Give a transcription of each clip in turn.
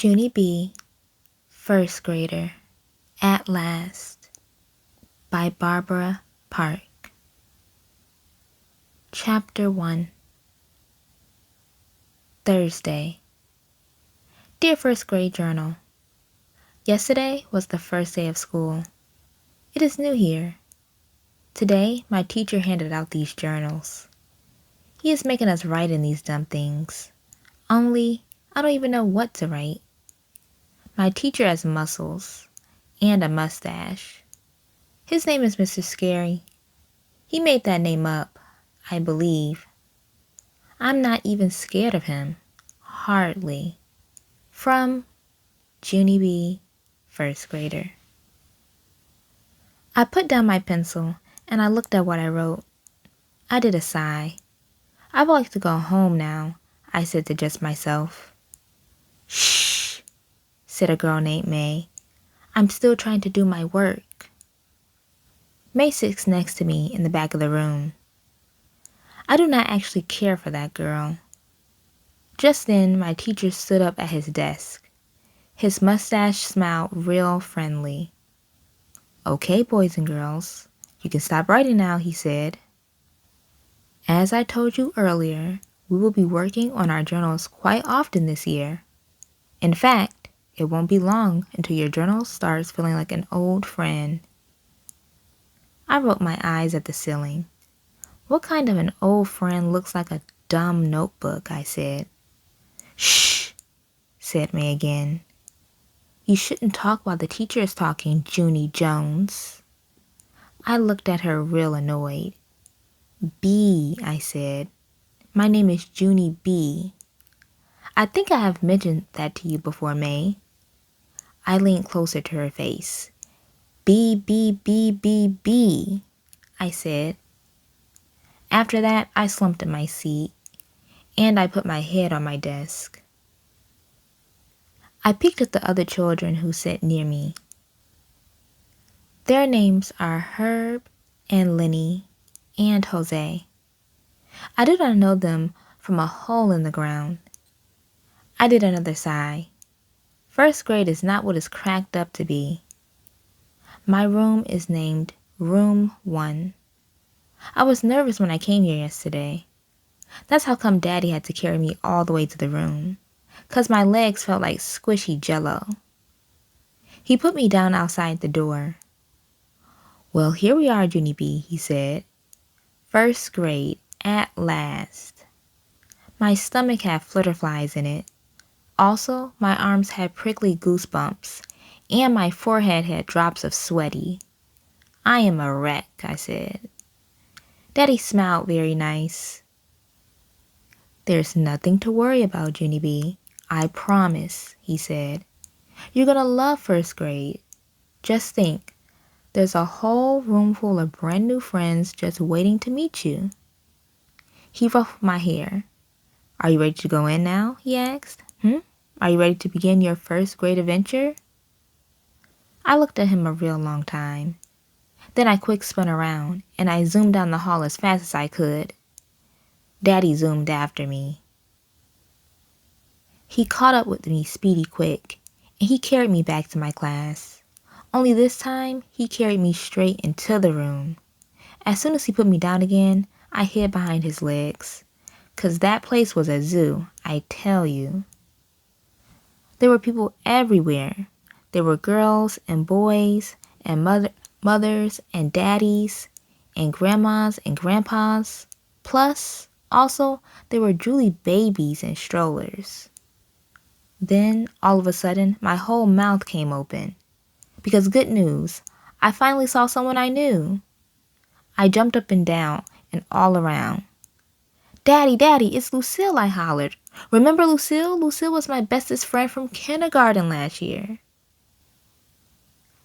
Junie B, First Grader, At Last, by Barbara Park. Chapter 1. Thursday. Dear First Grade Journal, yesterday was the first day of school. It is new here. Today, my teacher handed out these journals. He is making us write in these dumb things. Only, I don't even know what to write. My teacher has muscles and a mustache. His name is Mr. Scary. He made that name up, I believe. I'm not even scared of him. Hardly. From Junie B, First Grader. I put down my pencil and I looked at what I wrote. I did a sigh. I would like to go home now, I said to just myself. Shh, said a girl named May. I'm still trying to do my work. May sits next to me in the back of the room. I do not actually care for that girl. Just then, my teacher stood up at his desk. His mustache smiled real friendly. Okay, boys and girls, you can stop writing now, he said. As I told you earlier, we will be working on our journals quite often this year. In fact, it won't be long until your journal starts feeling like an old friend. I rolled my eyes at the ceiling. What kind of an old friend looks like a dumb notebook, I said. Shh, said May again. You shouldn't talk while the teacher is talking, Junie Jones. I looked at her real annoyed. B, I said. My name is Junie B. I think I have mentioned that to you before, May. I leaned closer to her face. B, B, B, B, B, I said. After that, I slumped in my seat, and I put my head on my desk. I peeked at the other children who sat near me. Their names are Herb and Lenny and Jose. I do not know them from a hole in the ground. I did another sigh. First grade is not what it's cracked up to be. My room is named Room 1. I was nervous when I came here yesterday. That's how come Daddy had to carry me all the way to the room, 'cause my legs felt like squishy jello. He put me down outside the door. Well, here we are, Junie B, he said. First grade, at last. My stomach had flutterflies in it. Also, my arms had prickly goosebumps, and my forehead had drops of sweaty. I am a wreck, I said. Daddy smiled very nice. There's nothing to worry about, Junie B. I promise, he said. You're gonna love first grade. Just think, there's a whole room full of brand new friends just waiting to meet you. He ruffled my hair. Are you ready to go in now? He asked. Are you ready to begin your first grade adventure? I looked at him a real long time. Then I quick spun around, and I zoomed down the hall as fast as I could. Daddy zoomed after me. He caught up with me speedy quick, and he carried me back to my class. Only this time, he carried me straight into the room. As soon as he put me down again, I hid behind his legs. 'Cause that place was a zoo, I tell you. There were people everywhere. There were girls and boys and mothers and daddies and grandmas and grandpas. Plus, also, there were drooly babies and strollers. Then, all of a sudden, my whole mouth came open. Because good news, I finally saw someone I knew. I jumped up and down and all around. Daddy, Daddy, it's Lucille, I hollered. Remember Lucille? Lucille was my bestest friend from kindergarten last year.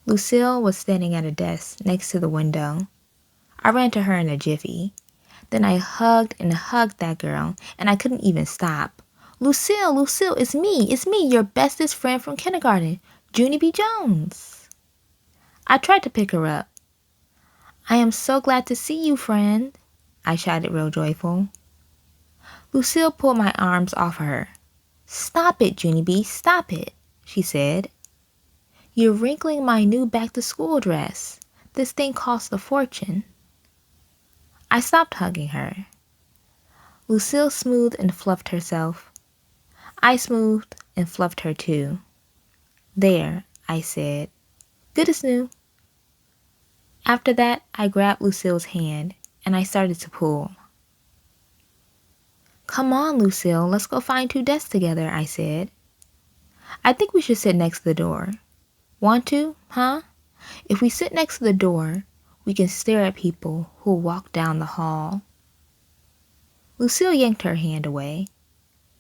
Lucille was standing at a desk next to the window. I ran to her in a jiffy. Then I hugged and hugged that girl, and I couldn't even stop. Lucille, Lucille, it's me, your bestest friend from kindergarten, Junie B. Jones. I tried to pick her up. I am so glad to see you, friend, I shouted real joyful. Lucille pulled my arms off her. Stop it, Junie B, stop it. she said. You're wrinkling my new back-to-school dress. This thing costs a fortune. I stopped hugging her. Lucille smoothed and fluffed herself. I smoothed and fluffed her too. There, I said. Good as new. After that, I grabbed Lucille's hand and I started to pull. Come on, Lucille, let's go find 2 desks together, I said. I think we should sit next to the door. Want to, huh? If we sit next to the door, we can stare at people who'll walk down the hall. Lucille yanked her hand away.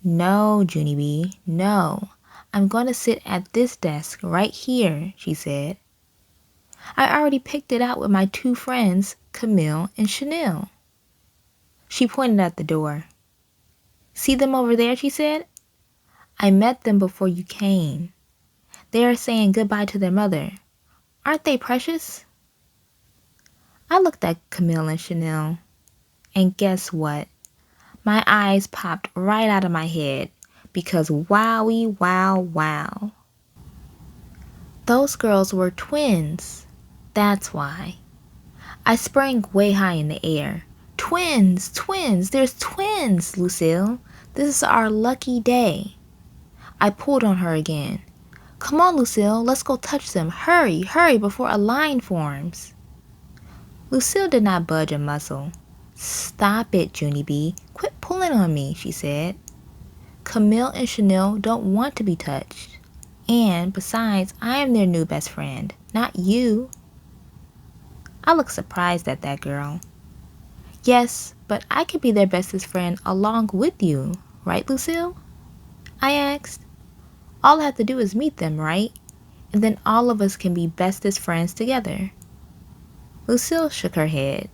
No, Junie B, no. I'm going to sit at this desk right here, she said. I already picked it out with my 2 friends, Camille and Chanel. She pointed at the door. See them over there, she said. I met them before you came. They are saying goodbye to their mother. Aren't they precious? I looked at Camille and Chanel, and guess what? My eyes popped right out of my head because wowie wow wow. Those girls were twins. That's why. I sprang way high in the air. Twins, twins, there's twins, Lucille. This is our lucky day. I pulled on her again. Come on, Lucille, let's go touch them. Hurry, hurry before a line forms. Lucille did not budge a muscle. Stop it, Junie B. Quit pulling on me, she said. Camille and Chanel don't want to be touched. And besides, I am their new best friend, not you. I looked surprised at that girl. Yes, but I could be their bestest friend along with you, right, Lucille? I asked. All I have to do is meet them, right? And then all of us can be bestest friends together. Lucille shook her head.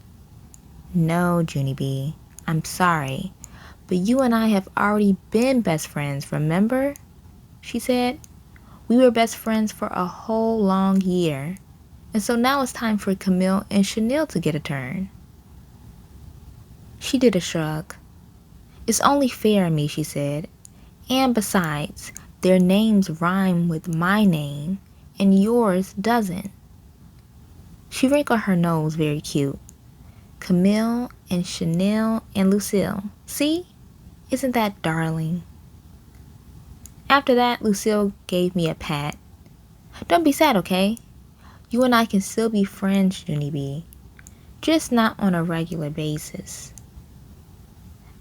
No, Junie B, I'm sorry, but you and I have already been best friends, remember? She said. We were best friends for a whole long year, and so now it's time for Camille and Chanel to get a turn. She did a shrug. It's only fair in me, she said, and besides, their names rhyme with my name, and yours doesn't. She wrinkled her nose very cute. Camille and Chanel and Lucille. See? Isn't that darling? After that, Lucille gave me a pat. Don't be sad, okay? You and I can still be friends, Junie B. Just not on a regular basis.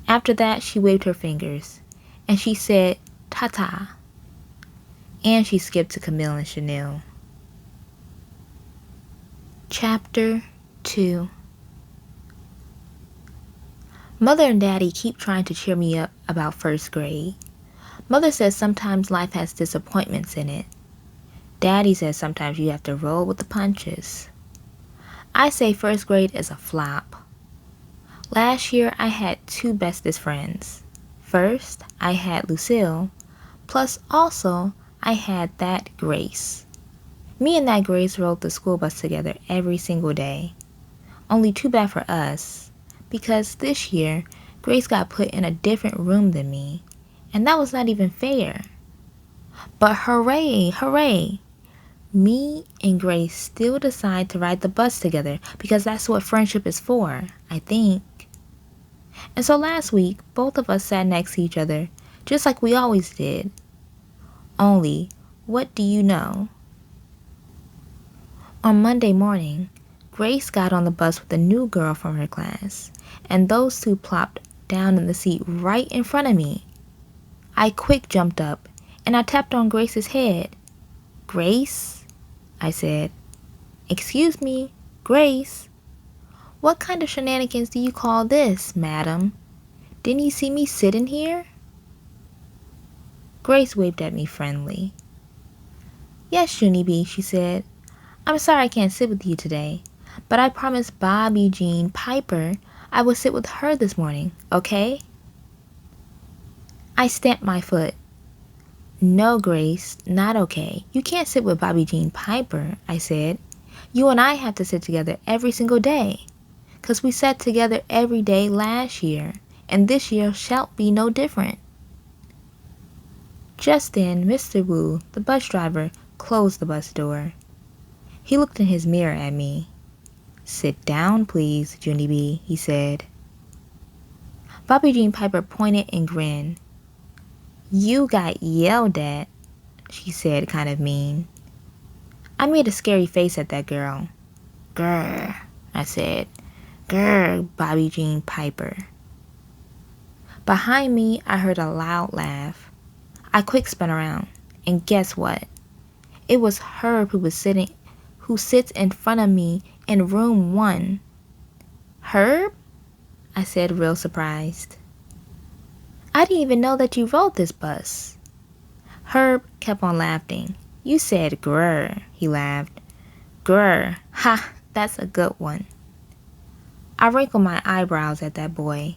After that, she waved her fingers, and she said, ta-ta. And she skipped to Camille and Chanel. Chapter 2. Mother and Daddy keep trying to cheer me up about first grade. Mother says sometimes life has disappointments in it. Daddy says sometimes you have to roll with the punches. I say first grade is a flop. Last year I had 2 bestest friends. First, I had Lucille, plus also I had that Grace. Me and that Grace rode the school bus together every single day. Only too bad for us, because this year Grace got put in a different room than me, and that was not even fair. But hooray, hooray! Me and Grace still decide to ride the bus together because that's what friendship is for, I think. And so last week, both of us sat next to each other, just like we always did. Only, what do you know? On Monday morning, Grace got on the bus with a new girl from her class, and those 2 plopped down in the seat right in front of me. I quick jumped up, and I tapped on Grace's head. Grace? I said. Excuse me, Grace. What kind of shenanigans do you call this, madam? Didn't you see me sitting here? Grace waved at me friendly. Yes, Junie B, she said. I'm sorry I can't sit with you today, but I promised Bobby Jean Piper I would sit with her this morning, okay? I stamped my foot. No, Grace, not okay. You can't sit with Bobby Jean Piper, I said. You and I have to sit together every single day, 'cause we sat together every day last year, and this year shall be no different. Just then, Mr. Wu, the bus driver, closed the bus door. He looked in his mirror at me. "Sit down, please, Junie B," he said. Bobby Jean Piper pointed and grinned. "You got yelled at," she said, kind of mean. I made a scary face at that girl. "Grr," I said. "Grr, Bobby Jean Piper." Behind me, I heard a loud laugh. I quick spun around, and guess what? It was Herb who sits in front of me in room 1. "Herb?" I said, real surprised. "I didn't even know that you rode this bus." Herb kept on laughing. "You said grr," he laughed. "Grr, ha, that's a good one." I wrinkled my eyebrows at that boy.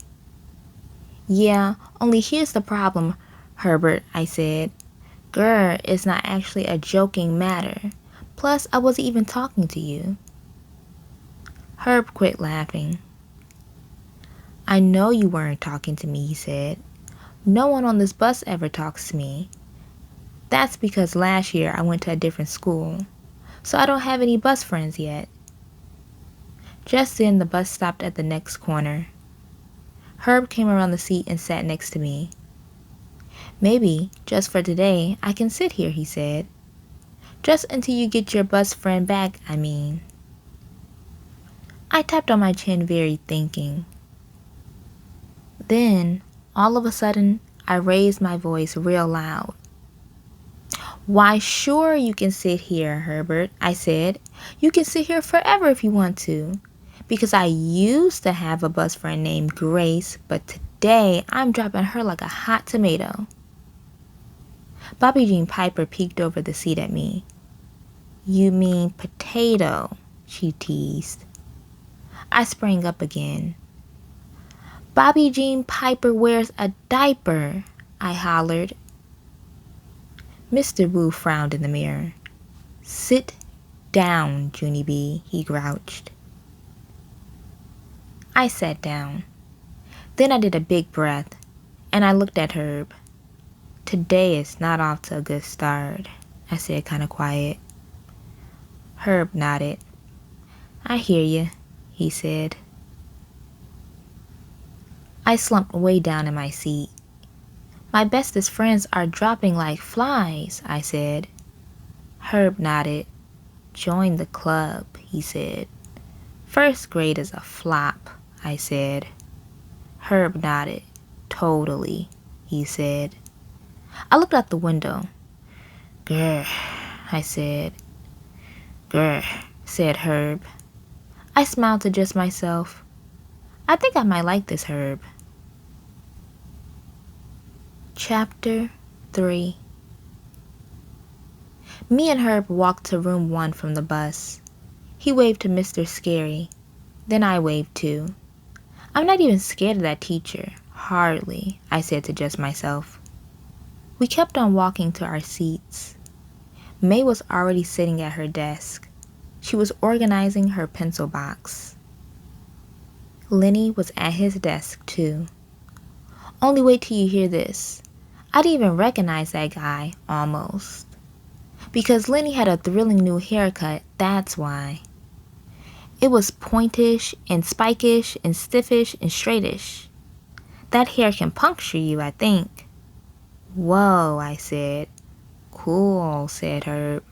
"Yeah, only here's the problem, Herbert," I said. "Grr is not actually a joking matter. Plus, I wasn't even talking to you." Herb quit laughing. "I know you weren't talking to me," he said. "No one on this bus ever talks to me. That's because last year I went to a different school, so I don't have any bus friends yet." Just then, the bus stopped at the next corner. Herb came around the seat and sat next to me. "Maybe, just for today, I can sit here," he said. "Just until you get your bus friend back, I mean." I tapped on my chin, very thinking. Then, all of a sudden, I raised my voice real loud. "Why, sure you can sit here, Herbert," I said. "You can sit here forever if you want to. Because I used to have a bus friend named Grace, but today I'm dropping her like a hot tomato." Bobby Jean Piper peeked over the seat at me. "You mean potato," she teased. I sprang up again. "Bobby Jean Piper wears a diaper," I hollered. Mr. Wu frowned in the mirror. "Sit down, Junie B," he grouched. I sat down. Then I did a big breath, and I looked at Herb. "Today is not off to a good start," I said, kind of quiet. Herb nodded. "I hear you," he said. I slumped way down in my seat. "My bestest friends are dropping like flies," I said. Herb nodded. "Join the club," he said. "First grade is a flop," I said. Herb nodded. "Totally," he said. I looked out the window. "Grr," I said. "Grr," said Herb. I smiled to just myself. I think I might like this Herb. Chapter 3. Me and Herb walked to room 1 from the bus. He waved to Mr. Scary. Then I waved too. "I'm not even scared of that teacher. Hardly," I said to just myself. We kept on walking to our seats. May was already sitting at her desk. She was organizing her pencil box. Lenny was at his desk too. Only wait till you hear this. I didn't even recognize that guy, almost. Because Lenny had a thrilling new haircut, that's why. It was pointish and spikish and stiffish and straightish. That hair can puncture you, I think. "Whoa," I said. "Cool," said Herb.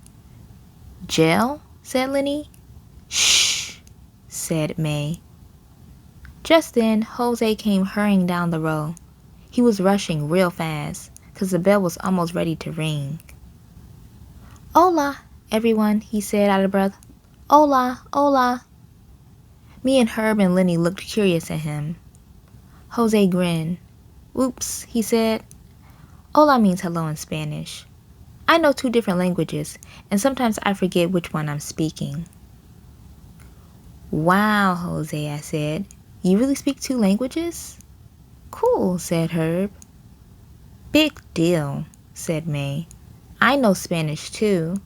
"Gel?" said Lenny. "Shh," said May. Just then, Jose came hurrying down the row. He was rushing real fast, 'cause the bell was almost ready to ring. "Hola, everyone," he said out of breath. "Hola, hola." Me and Herb and Lenny looked curious at him. Jose grinned. "Oops," he said. Hola means hello in Spanish. I know 2 different languages, and sometimes I forget which one I'm speaking. "Wow, Jose," I said. "You really speak 2 languages?" "Cool," said Herb. "Big deal," said May. "I know Spanish too.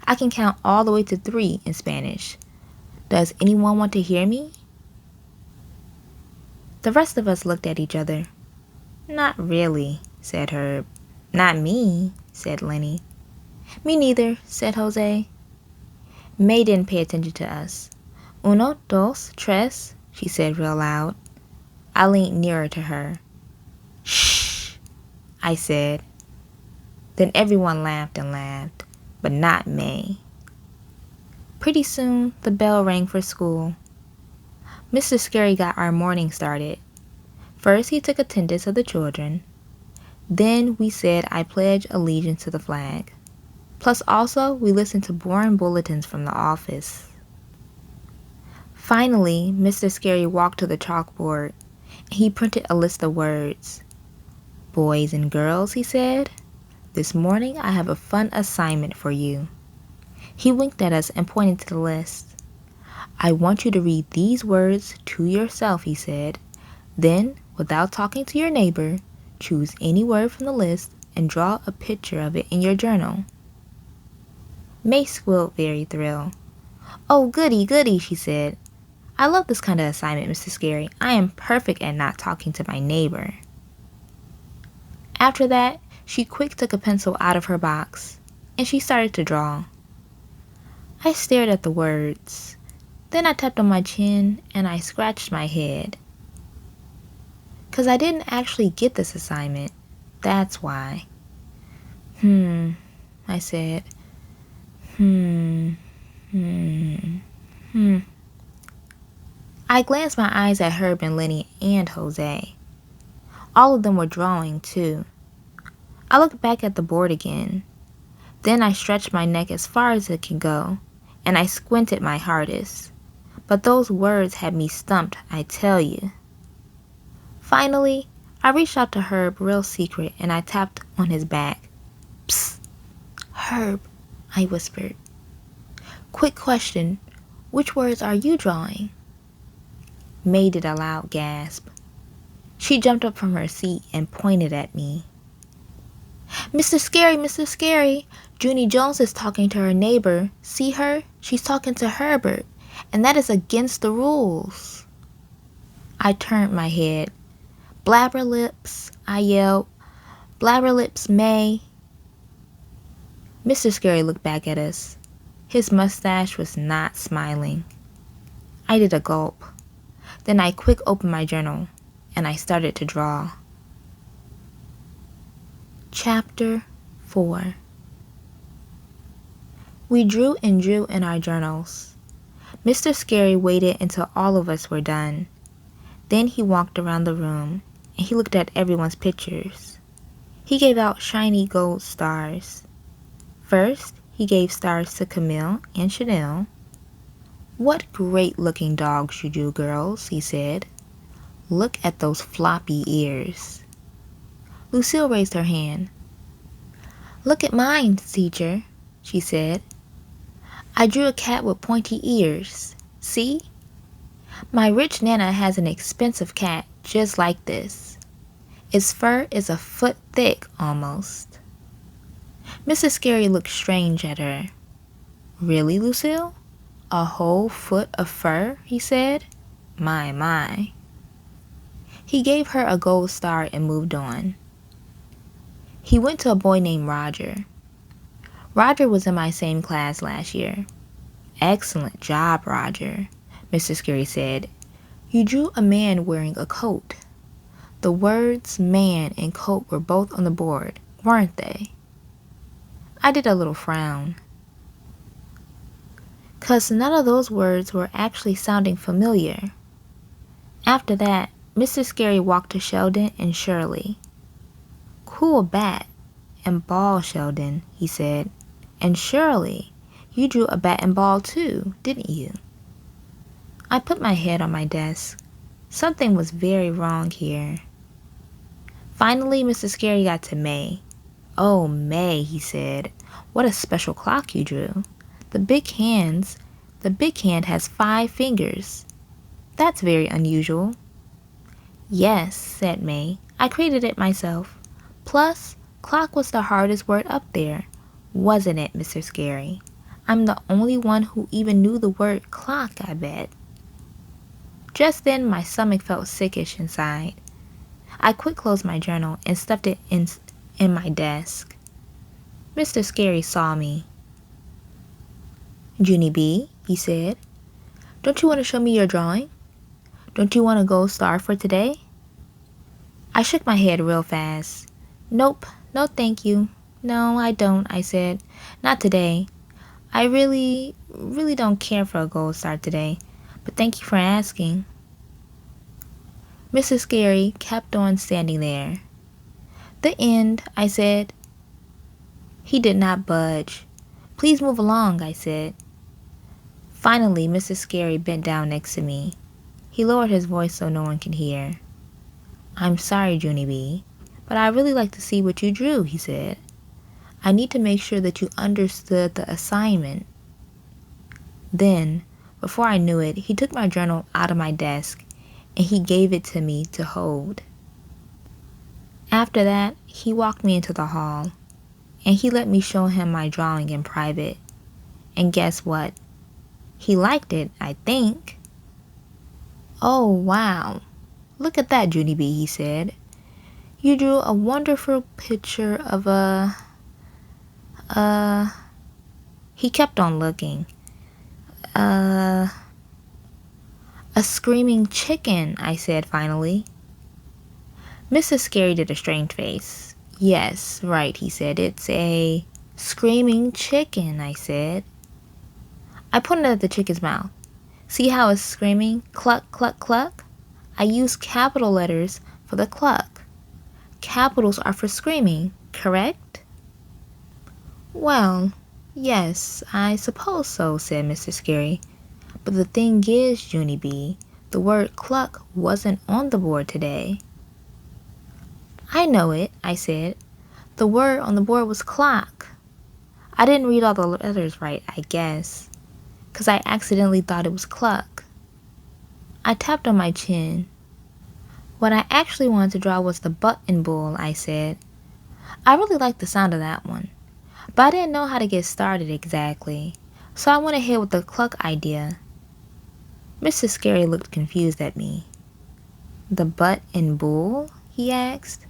I can count all the way to 3 in Spanish. Does anyone want to hear me?" The rest of us looked at each other. "Not really," said Herb. Not me, said Lenny. Me neither, said Jose. May didn't pay attention to us. Uno, dos, tres, she said real loud. I leaned nearer to her. Shh, I said. Then everyone laughed and laughed, but not May. Pretty soon, the bell rang for school. Mr. Scary got our morning started. First, he took attendance of the children. Then we said, I pledge allegiance to the flag. Plus also, we listened to boring bulletins from the office. Finally, Mr. Scary walked to the chalkboard, and he printed a list of words. Boys and girls, he said, this morning I have a fun assignment for you. He winked at us and pointed to the list. I want you to read these words to yourself, he said. Then, without talking to your neighbor, choose any word from the list and draw a picture of it in your journal. May squealed, very thrilled. Oh, goody, goody, she said. I love this kind of assignment, Mr. Scary. I am perfect at not talking to my neighbor. After that, she quick took a pencil out of her box, and she started to draw. I stared at the words. Then I tapped on my chin, and I scratched my head. 'Cause I didn't actually get this assignment. That's why. I said. I glanced my eyes at Herb and Lenny and Jose. All of them were drawing, too. I looked back at the board again. Then I stretched my neck as far as it could go, and I squinted my hardest. But those words had me stumped, I tell you. Finally, I reached out to Herb real secret, and I tapped on his back. Psst, Herb, I whispered. Quick question, which words are you drawing? May did a loud gasp. She jumped up from her seat and pointed at me. Mr. Scary, Junie Jones is talking to her neighbor. See her? She's talking to Herbert, and that is against the rules. I turned my head. Blabber lips, I yelled. Blabber lips, May. Mr. Scary looked back at us. His mustache was not smiling. I did a gulp. Then I quick opened my journal, and I started to draw. Chapter 4. We drew and drew in our journals. Mr. Scary waited until all of us were done. Then he walked around the room, and he looked at everyone's pictures. He gave out shiny gold stars. First, he gave stars to Camille and Chanel. What great-looking dogs you do, girls, he said. Look at those floppy ears. Lucille raised her hand. Look at mine, teacher, she said. I drew a cat with pointy ears. See? My rich Nana has an expensive cat just like this. Its fur is a foot thick, almost. Mrs. Scary looked strange at her. Really, Lucille? A whole foot of fur, he said. My. He gave her a gold star and moved on. He went to a boy named Roger. Roger was in my same class last year. Excellent job, Roger, Mr. Scary said. You drew a man wearing a coat. The words man and coat were both on the board, weren't they? I did a little frown. 'Cause none of those words were actually sounding familiar. After that, Mr. Scary walked to Sheldon and Shirley. Cool bat and ball, Sheldon, he said. And Shirley, you drew a bat and ball too, didn't you? I put my head on my desk. Something was very wrong here. Finally, Mr. Scary got to May. Oh, May, he said. What a special clock you drew. The big hand has 5 fingers. That's very unusual. Yes, said May. I created it myself. Plus, clock was the hardest word up there. Wasn't it, Mr. Scary? I'm the only one who even knew the word clock, I bet. Just then, my stomach felt sickish inside. I quick closed my journal and stuffed it in my desk. Mr. Scary saw me. "Junie B," he said, "don't you want to show me your drawing? Don't you want a gold star for today?" I shook my head real fast. "Nope, no thank you. No, I don't," I said. "Not today. I really don't care for a gold star today, but thank you for asking." Mr. Scary kept on standing there. "The end," I said. He did not budge. "Please move along," I said. Finally, Mr. Scary bent down next to me. He lowered his voice so no one could hear. "I'm sorry, Junie B, but I'd really like to see what you drew," he said. "I need to make sure that you understood the assignment." Then, before I knew it, he took my journal out of my desk and he gave it to me to hold. After that, he walked me into the hall and he let me show him my drawing in private. And guess what? He liked it, I think. "Oh, wow. Look at that, Junie B," he said. "You drew a wonderful picture of a..." He kept on looking. "A screaming chicken," I said finally. Mrs. Scary did a strange face. "Yes, right," he said. "It's a screaming chicken," I said. I pointed at the chicken's mouth. "See how it's screaming? Cluck, cluck, cluck? I used capital letters for the cluck. Capitals are for screaming, correct?" "Well, yes, I suppose so," said Mr. Scary. "But the thing is, Junie B, the word cluck wasn't on the board today." "I know it," I said. "The word on the board was clock. I didn't read all the letters right, I guess, 'cause I accidentally thought it was cluck." I tapped on my chin. "What I actually wanted to draw was the button bull," I said. "I really liked the sound of that one, but I didn't know how to get started exactly, so I went ahead with the cluck idea." Mr. Scary looked confused at me. "The button bull?" he asked.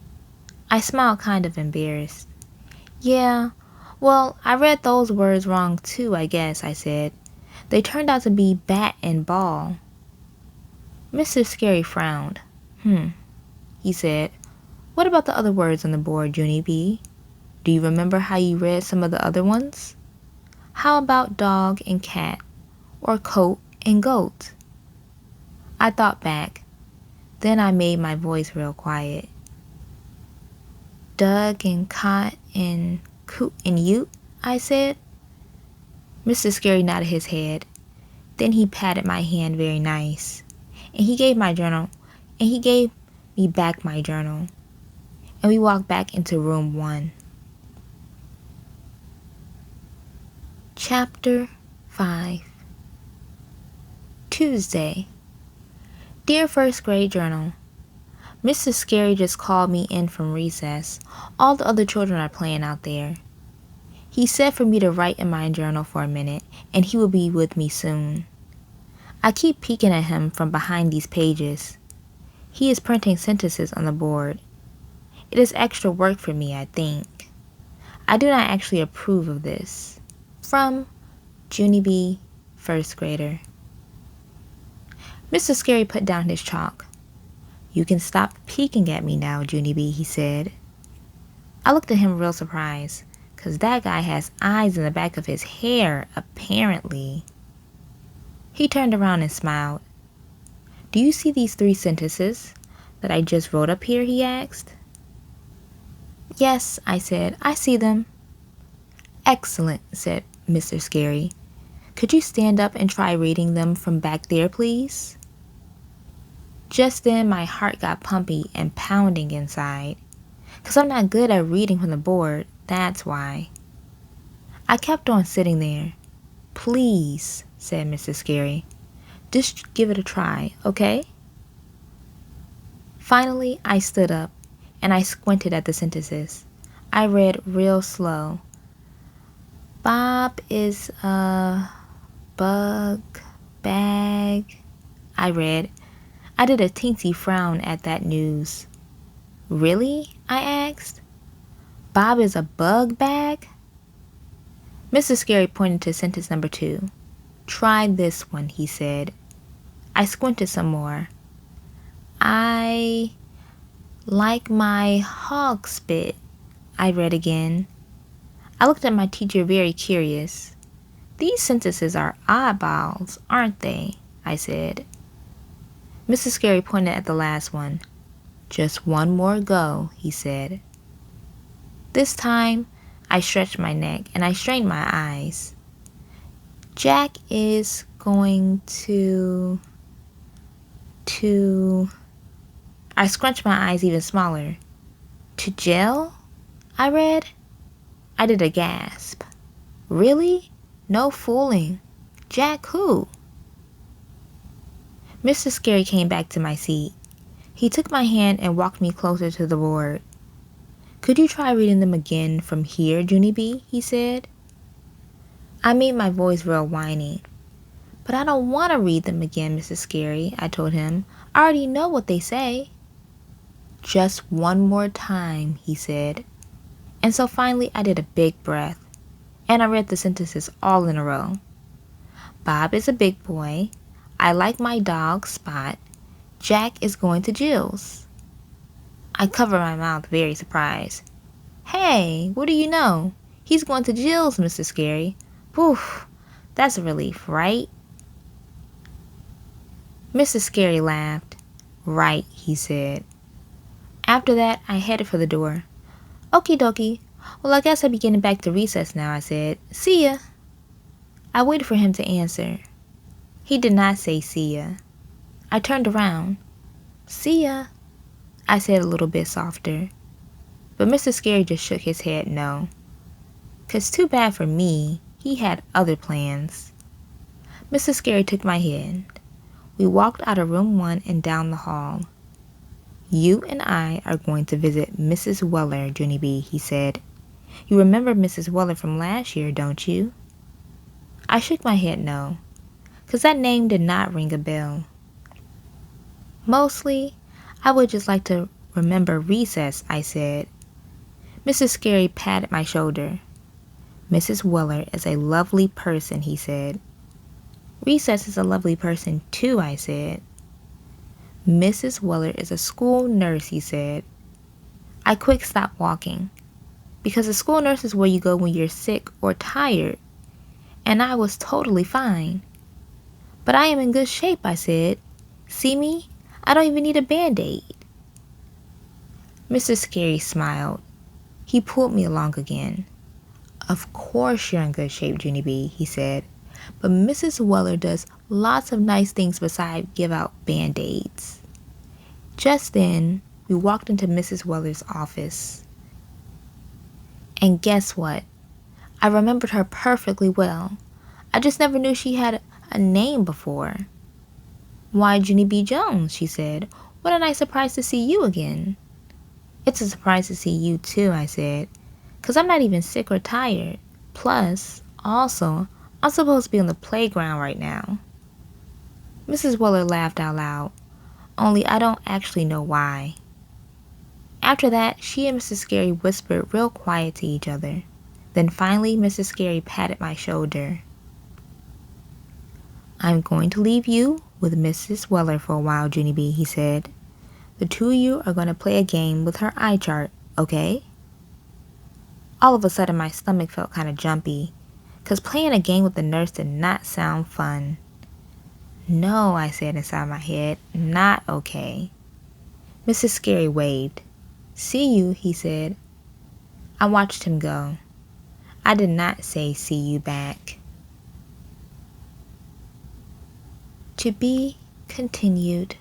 I smiled, kind of embarrassed. "Yeah, well, I read those words wrong too, I guess," I said. "They turned out to be bat and ball." Mr. Scary frowned. He said. "What about the other words on the board, Junie B? Do you remember how you read some of the other ones? How about dog and cat, or coat and goat?" I thought back. Then I made my voice real quiet. "Dug and cot and coot and ute," I said. Mr. Scary nodded his head. Then he patted my hand very nice. And he gave me back my journal. And we walked back into room 1. Chapter 5. Tuesday. Dear First Grade Journal, Mr. Scary just called me in from recess. All the other children are playing out there. He said for me to write in my journal for a minute, and he will be with me soon. I keep peeking at him from behind these pages. He is printing sentences on the board. It is extra work for me, I think. I do not actually approve of this. From Junie B, first grader. Mr. Scary put down his chalk. "You can stop peeking at me now, Junie B," he said. I looked at him real surprised, 'cause that guy has eyes in the back of his hair, apparently. He turned around and smiled. "Do you see these 3 sentences that I just wrote up here?" he asked. "Yes," I said, "I see them." "Excellent," said Mr. Scary. "Could you stand up and try reading them from back there, please?" Just then my heart got pumpy and pounding inside, 'cause I'm not good at reading from the board, that's why. I kept on sitting there. "Please," said Mr. Scary. "Just give it a try, okay?" Finally, I stood up, and I squinted at the sentences. I read real slow. "Bob is a bug bag," I read. I did a teensy frown at that news. "Really?" I asked. Bob is a bug bag? Mr. Scary pointed to sentence number 2. Try this one, he said. I squinted some more. I like my hog spit, I read again. I looked at my teacher very curious. These sentences are oddballs, aren't they? I said. Mr. Scary pointed at the last one. Just one more go, he said. This time, I stretched my neck and I strained my eyes. Jack is going to... I scrunched my eyes even smaller. To jail? I read. I did a gasp. Really? No fooling. Jack who? Mr. Scary came back to my seat. He took my hand and walked me closer to the board. Could you try reading them again from here, Junie B? He said. I made my voice real whiny. But I don't want to read them again, Mr. Scary, I told him. I already know what they say. Just one more time, he said. And so finally I did a big breath, and I read the sentences all in a row. Bob is a big boy. I like my dog, Spot. Jack is going to Jill's. I covered my mouth, very surprised. Hey, what do you know? He's going to Jill's, Mr. Scary. Poof, that's a relief, right? Mr. Scary laughed. Right, he said. After that, I headed for the door. Okie dokie. Well, I guess I'll be getting back to recess now, I said. See ya. I waited for him to answer. He did not say see ya. I turned around. See ya, I said a little bit softer. But Mr. Scary just shook his head no. 'Cause too bad for me, he had other plans. Mr. Scary took my hand. We walked out of room 1 and down the hall. You and I are going to visit Mrs. Weller, Junie B, he said. You remember Mrs. Weller from last year, don't you? I shook my head no, 'cause that name did not ring a bell. Mostly, I would just like to remember recess, I said. Mr. Scary patted my shoulder. Mrs. Weller is a lovely person, he said. Recess is a lovely person too, I said. Mrs. Weller is a school nurse, he said. I quick stopped walking, because a school nurse is where you go when you're sick or tired, and I was totally fine. But I am in good shape, I said. See me? I don't even need a Band-Aid. Mr. Scary smiled. He pulled me along again. Of course you're in good shape, Junie B, he said. But Mrs. Weller does lots of nice things besides give out Band-Aids. Just then, we walked into Mrs. Weller's office. And guess what? I remembered her perfectly well. I just never knew she had a name before. Why, Junie B. Jones, she said. What a nice surprise to see you again. It's a surprise to see you too, I said. 'Cause I'm not even sick or tired. Plus, also, I'm supposed to be on the playground right now. Mrs. Weller laughed out loud, only I don't actually know why. After that, she and Mrs. Scary whispered real quiet to each other. Then finally, Mrs. Scary patted my shoulder. I'm going to leave you with Mrs. Weller for a while, Junie B, he said. The two of you are going to play a game with her eye chart, okay? All of a sudden, my stomach felt kind of jumpy, 'cause playing a game with the nurse did not sound fun. No, I said inside my head, not okay. Mrs. Scary waved. See you, he said. I watched him go. I did not say see you back. To be continued.